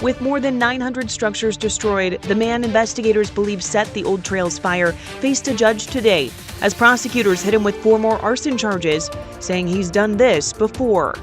With more than 900 structures destroyed, the man investigators believe set the Old Trails fire faced a judge today as prosecutors hit him with 4 more arson charges, saying he's done this before.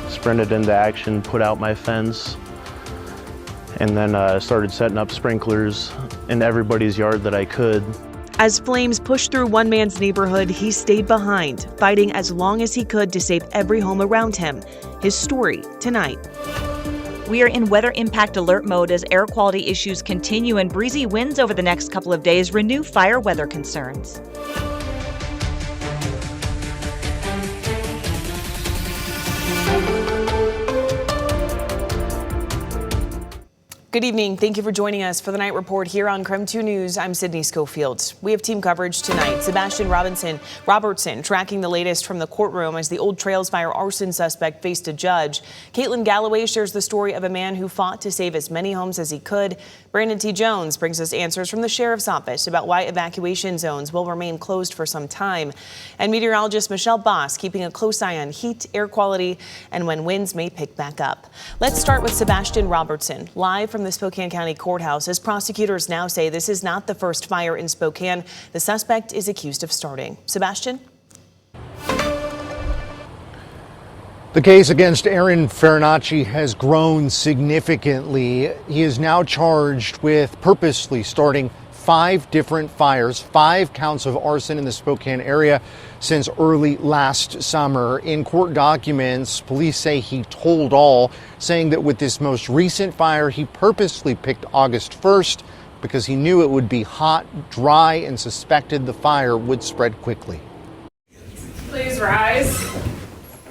Sprinted into action, put out my fence, and then started setting up sprinklers in everybody's yard that I could. As flames pushed through one man's neighborhood, he stayed behind, fighting as long as he could to save every home around him. His story tonight. We are in weather impact alert mode as air quality issues continue and breezy winds over the next couple of days renew fire weather concerns. Good evening. Thank you for joining us for the night report here on KREM 2 News. I'm Sydney Schofield. We have team coverage tonight. Sebastian Robertson tracking the latest from the courtroom as the Old Trails fire arson suspect faced a judge. Caitlin Galloway shares the story of a man who fought to save as many homes as he could. Brandon T. Jones brings us answers from the sheriff's office about why evacuation zones will remain closed for some time. And meteorologist Michelle Boss keeping a close eye on heat, air quality, and when winds may pick back up. Let's start with Sebastian Robertson, live from the Spokane County Courthouse, as prosecutors now say this is not the first fire in Spokane the suspect is accused of starting. Sebastian? The case against Aaron Farinacci has grown significantly. He is now charged with purposely starting 5 different fires, 5 counts of arson in the Spokane area since early last summer. In court documents, police say he told all, saying that with this most recent fire, he purposely picked August 1st because he knew it would be hot, dry, and suspected the fire would spread quickly. Please rise.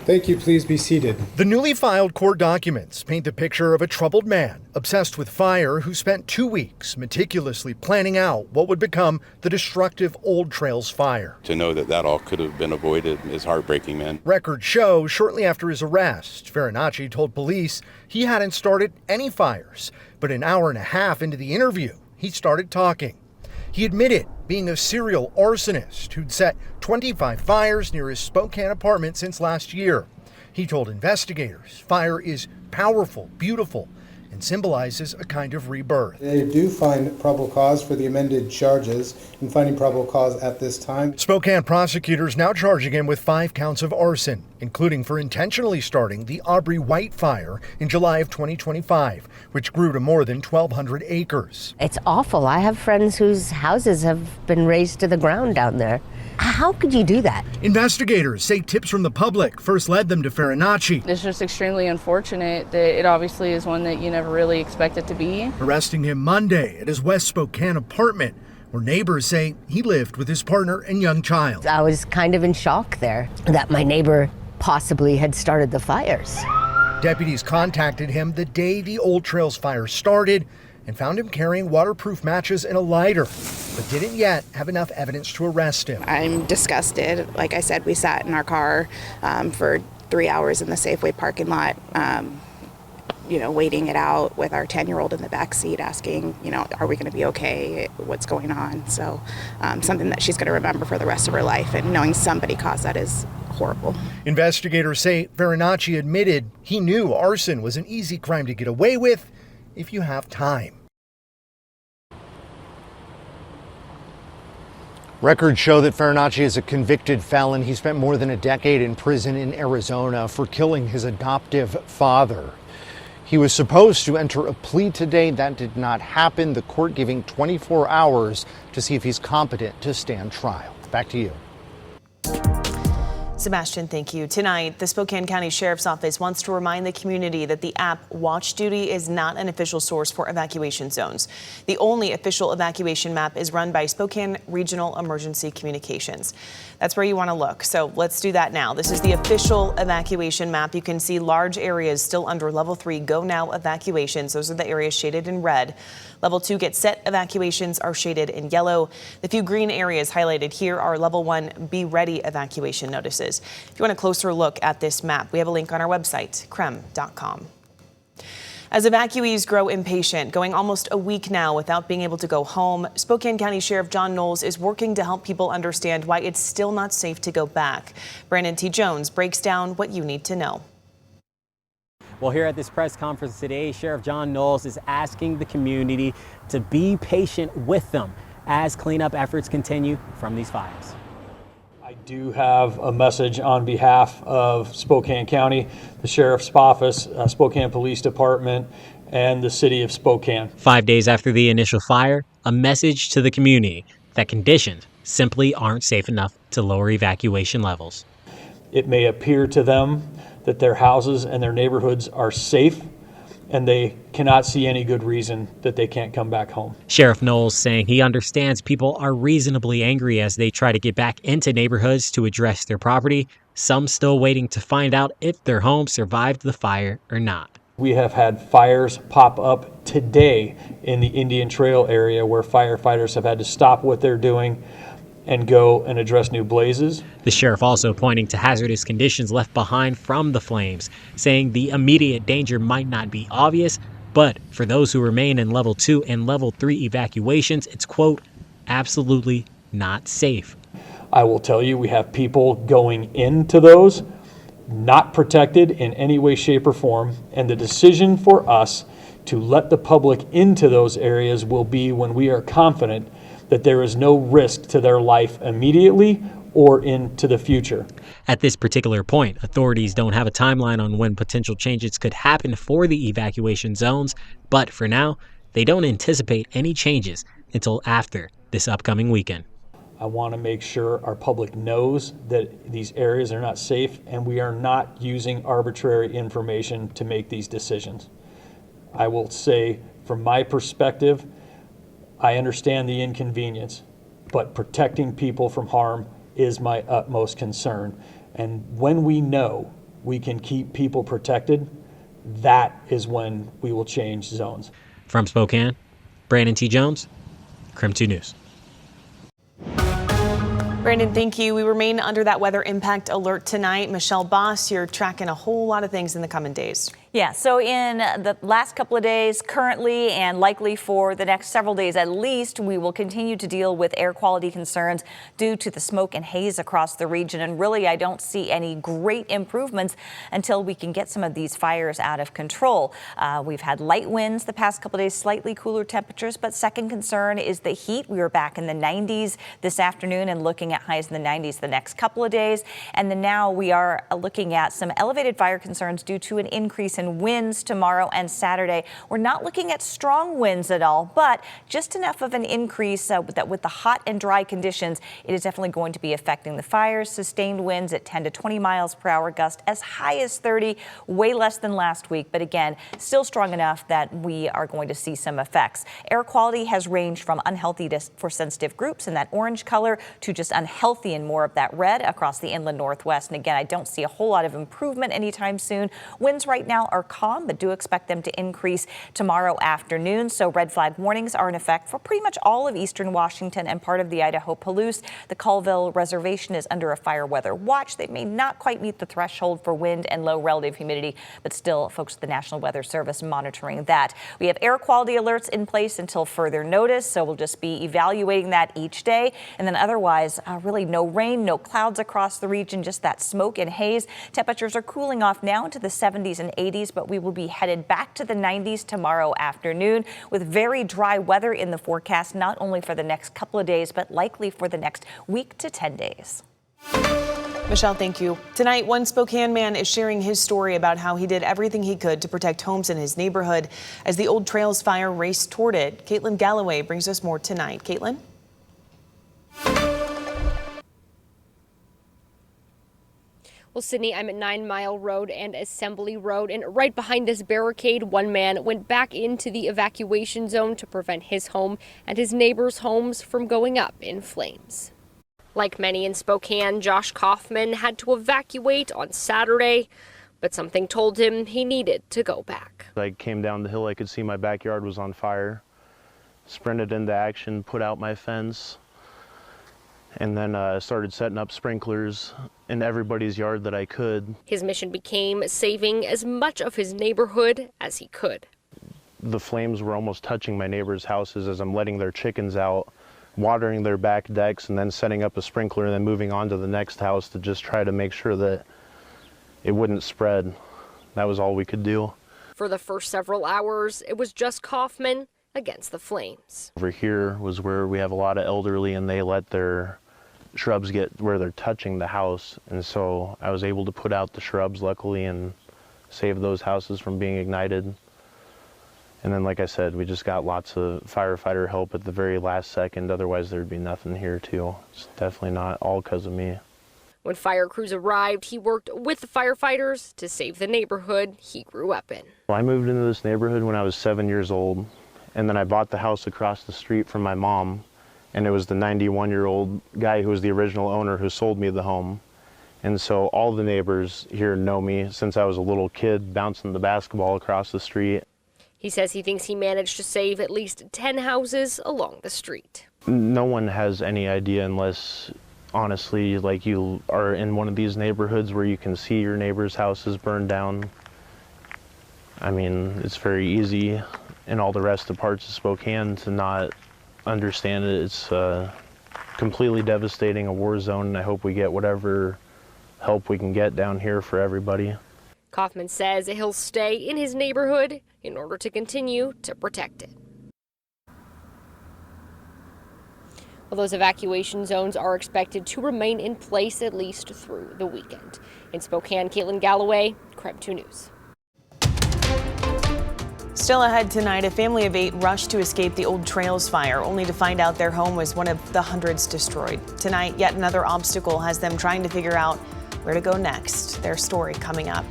Thank you. Please be seated. The newly filed court documents paint the picture of a troubled man obsessed with fire who spent 2 weeks meticulously planning out what would become the destructive Old Trails fire. To know that all could have been avoided is heartbreaking, man. Records show shortly after his arrest, Farinacci told police he hadn't started any fires. But an hour and a half into the interview, he started talking. He admitted being a serial arsonist who'd set 25 fires near his Spokane apartment since last year. He told investigators fire is powerful, beautiful, and symbolizes a kind of rebirth. They do find probable cause for the amended charges and finding probable cause at this time. Spokane prosecutors now charging him with 5 counts of arson, including for intentionally starting the Aubrey White fire in July of 2025, which grew to more than 1,200 acres. It's awful. I have friends whose houses have been razed to the ground down there. How could you do that? Investigators say tips from the public first led them to Farinacci. It's just extremely unfortunate that it obviously is one that you never really expect it to be. Arresting him Monday at his West Spokane apartment, where neighbors say he lived with his partner and young child. I was kind of in shock there that my neighbor possibly had started the fires. Deputies contacted him the day the Old Trails fire started and found him carrying waterproof matches and a lighter, but didn't yet have enough evidence to arrest him. I'm disgusted. Like I said, we sat in our car for 3 hours in the Safeway parking lot, waiting it out with our 10-year-old in the back seat asking, are we going to be okay? What's going on? So something that she's going to remember for the rest of her life, and knowing somebody caused that is horrible. Investigators say Farinacci admitted he knew arson was an easy crime to get away with if you have time. Records show that Farinacci is a convicted felon. He spent more than a decade in prison in Arizona for killing his adoptive father. He was supposed to enter a plea today. That did not happen. The court giving 24 hours to see if he's competent to stand trial. Back to you. Sebastian, thank you. Tonight, the Spokane County Sheriff's Office wants to remind the community that the app Watch Duty is not an official source for evacuation zones. The only official evacuation map is run by Spokane Regional Emergency Communications. That's where you want to look. So let's do that now. This is the official evacuation map. You can see large areas still under level 3 go now evacuations. Those are the areas shaded in red. Level 2 get set evacuations are shaded in yellow. The few green areas highlighted here are level 1 be ready evacuation notices. If you want a closer look at this map, we have a link on our website, krem.com. As evacuees grow impatient, going almost a week now without being able to go home, Spokane County Sheriff John Knowles is working to help people understand why it's still not safe to go back. Brandon T. Jones breaks down what you need to know. Well, here at this press conference today, Sheriff John Knowles is asking the community to be patient with them as cleanup efforts continue from these fires. I do have a message on behalf of Spokane County, the Sheriff's Office, Spokane Police Department, and the City of Spokane. 5 days after the initial fire, a message to the community that conditions simply aren't safe enough to lower evacuation levels. It may appear to them that their houses and their neighborhoods are safe, and they cannot see any good reason that they can't come back home. Sheriff Knowles saying he understands people are reasonably angry as they try to get back into neighborhoods to address their property, some still waiting to find out if their home survived the fire or not. We have had fires pop up today in the Indian Trail area where firefighters have had to stop what they're doing and go and address new blazes. The sheriff also pointing to hazardous conditions left behind from the flames, saying the immediate danger might not be obvious, but for those who remain in level 2 and level 3 evacuations, it's, quote, absolutely not safe. I will tell you, we have people going into those not protected in any way, shape, or form, and the decision for us to let the public into those areas will be when we are confident that there is no risk to their life immediately or into the future. At this particular point, authorities don't have a timeline on when potential changes could happen for the evacuation zones, but for now, they don't anticipate any changes until after this upcoming weekend. I want to make sure our public knows that these areas are not safe, and we are not using arbitrary information to make these decisions. I will say, from my perspective, I understand the inconvenience, but protecting people from harm is my utmost concern. And when we know we can keep people protected, that is when we will change zones. From Spokane, Brandon T. Jones, KREM 2 News. Brandon, thank you. We remain under that weather impact alert tonight. Michelle Boss, you're tracking a whole lot of things in the coming days. Yeah, so in the last couple of days, currently and likely for the next several days at least, we will continue to deal with air quality concerns due to the smoke and haze across the region. And really, I don't see any great improvements until we can get some of these fires out of control. We've had light winds the past couple of days, slightly cooler temperatures, but second concern is the heat. We were back in the 90s this afternoon and looking at highs in the 90s the next couple of days. And then now we are looking at some elevated fire concerns due to an increase in winds tomorrow and Saturday. We're not looking at strong winds at all, but just enough of an increase that with the hot and dry conditions, it is definitely going to be affecting the fires. Sustained winds at 10 to 20 miles per hour, gust as high as 30, way less than last week, but again, still strong enough that we are going to see some effects. Air quality has ranged from unhealthy for sensitive groups in that orange color to just unhealthy and more of that red across the inland northwest. And again, I don't see a whole lot of improvement anytime soon. Winds right now are calm, but do expect them to increase tomorrow afternoon. So red flag warnings are in effect for pretty much all of eastern Washington and part of the Idaho Palouse. The Colville Reservation is under a fire weather watch. They may not quite meet the threshold for wind and low relative humidity, but still folks at the National Weather Service monitoring that. We have air quality alerts in place until further notice, so we'll just be evaluating that each day. And then otherwise, really no rain, no clouds across the region, just that smoke and haze. Temperatures are cooling off now into the 70s and 80s, but we will be headed back to the 90s tomorrow afternoon with very dry weather in the forecast, not only for the next couple of days, but likely for the next week to 10 days. Michelle, thank you. Tonight, one Spokane man is sharing his story about how he did everything he could to protect homes in his neighborhood as the Old Trails fire raced toward it. Caitlin Galloway brings us more tonight. Caitlin? Well, Sydney, I'm at 9 Mile Road and Assembly Road, and right behind this barricade, one man went back into the evacuation zone to prevent his home and his neighbors' homes from going up in flames. Like many in Spokane, Josh Kaufman had to evacuate on Saturday, but something told him he needed to go back. I came down the hill, I could see my backyard was on fire, sprinted into action, put out my fence, and then started setting up sprinklers in everybody's yard that I could. His mission became saving as much of his neighborhood as he could. The flames were almost touching my neighbors' houses as I'm letting their chickens out, watering their back decks, and then setting up a sprinkler and then moving on to the next house to just try to make sure that it wouldn't spread. that was all we could do. For the first several hours, it was just Kaufman against the flames. Over here was where we have a lot of elderly, and they let their shrubs get where they're touching the house. And so I was able to put out the shrubs, luckily, and save those houses from being ignited. And then, like I said, we just got lots of firefighter help at the very last second. Otherwise, there'd be nothing here, too. It's definitely not all because of me. When fire crews arrived, he worked with the firefighters to save the neighborhood he grew up in. I moved into this neighborhood when I was 7 years old, and then I bought the house across the street from my mom, and it was the 91-year-old guy who was the original owner who sold me the home. And so all the neighbors here know me since I was a little kid bouncing the basketball across the street. He says he thinks he managed to save at least 10 houses along the street. No one has any idea unless, honestly, like you are in one of these neighborhoods where you can see your neighbor's houses burned down. I mean, it's very easy in all the rest of parts of Spokane to not understand it. It's completely devastating, a war zone, and I hope we get whatever help we can get down here for everybody. Kaufman says he'll stay in his neighborhood in order to continue to protect it. Well, those evacuation zones are expected to remain in place at least through the weekend. In Spokane, Caitlin Galloway, KREM 2 News. Still ahead tonight, a family of 8 rushed to escape the Old Trails fire, only to find out their home was one of the hundreds destroyed. Tonight, yet another obstacle has them trying to figure out where to go next. Their story coming up.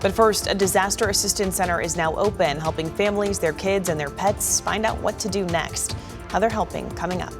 But first, a disaster assistance center is now open, helping families, their kids, and their pets find out what to do next. How they're helping coming up.